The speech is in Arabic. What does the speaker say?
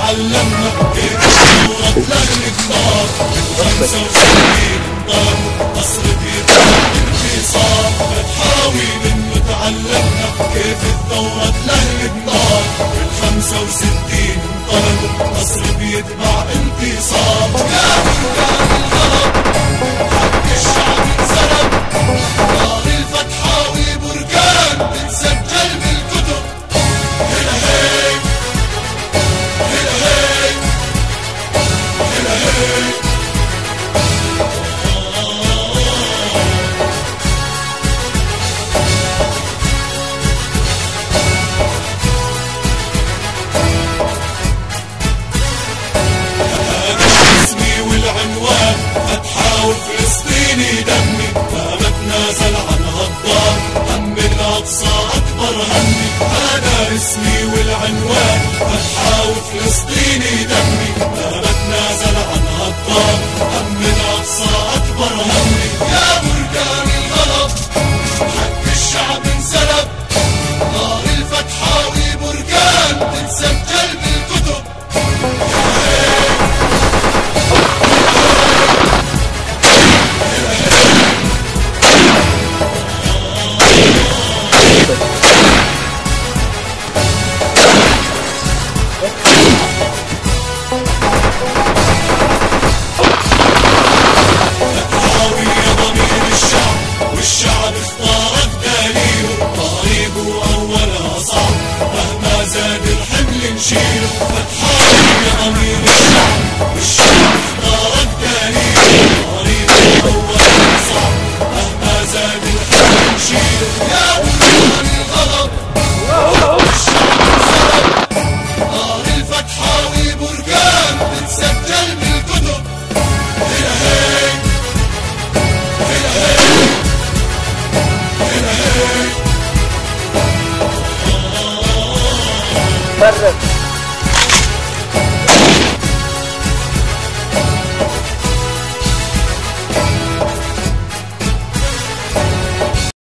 تعلمنا كيف الثورة للإقرار. 65 انطلقوا قصر بيتنا انتصار. بتحاول انه تعلمنا كيف الثورة للإقرار. 65 انطلقوا قصر بيتبع انتصار. يا بركان الغرب حق الشعب انسلب. نار الفتحاوي بركان بتسجل بالكتب. هلا هيك هلا هيك هلا هيك. هذا اسمي والعنوان فتحاوي فلسطيني دمي. ما بتنازل عن هالدار هم الأقصى أكبر همي. هذا اسمي والعنوان فتحاوي فلسطيني دمي. ما بتنازل عن هالدار هم الأقصى أكبر همي. يا بركان الغضب حق الشعب انسلب. نار الفتحاوي بركان تتسجل بالكتب. والشعب اختارك دليله. طريقه أولها صعب مهما زاد الحمل نشيله. فتحاوي يا ضمير الشعب والشعب اختارك دليله. طريقه أولها صعب مهما زاد الحمل نشيله. يا بركان الغضب والشعب انسلب. نار الفتحاوي بركان بتسجل بالكتب. هلا هيك هلا هيك هلا هيك. برد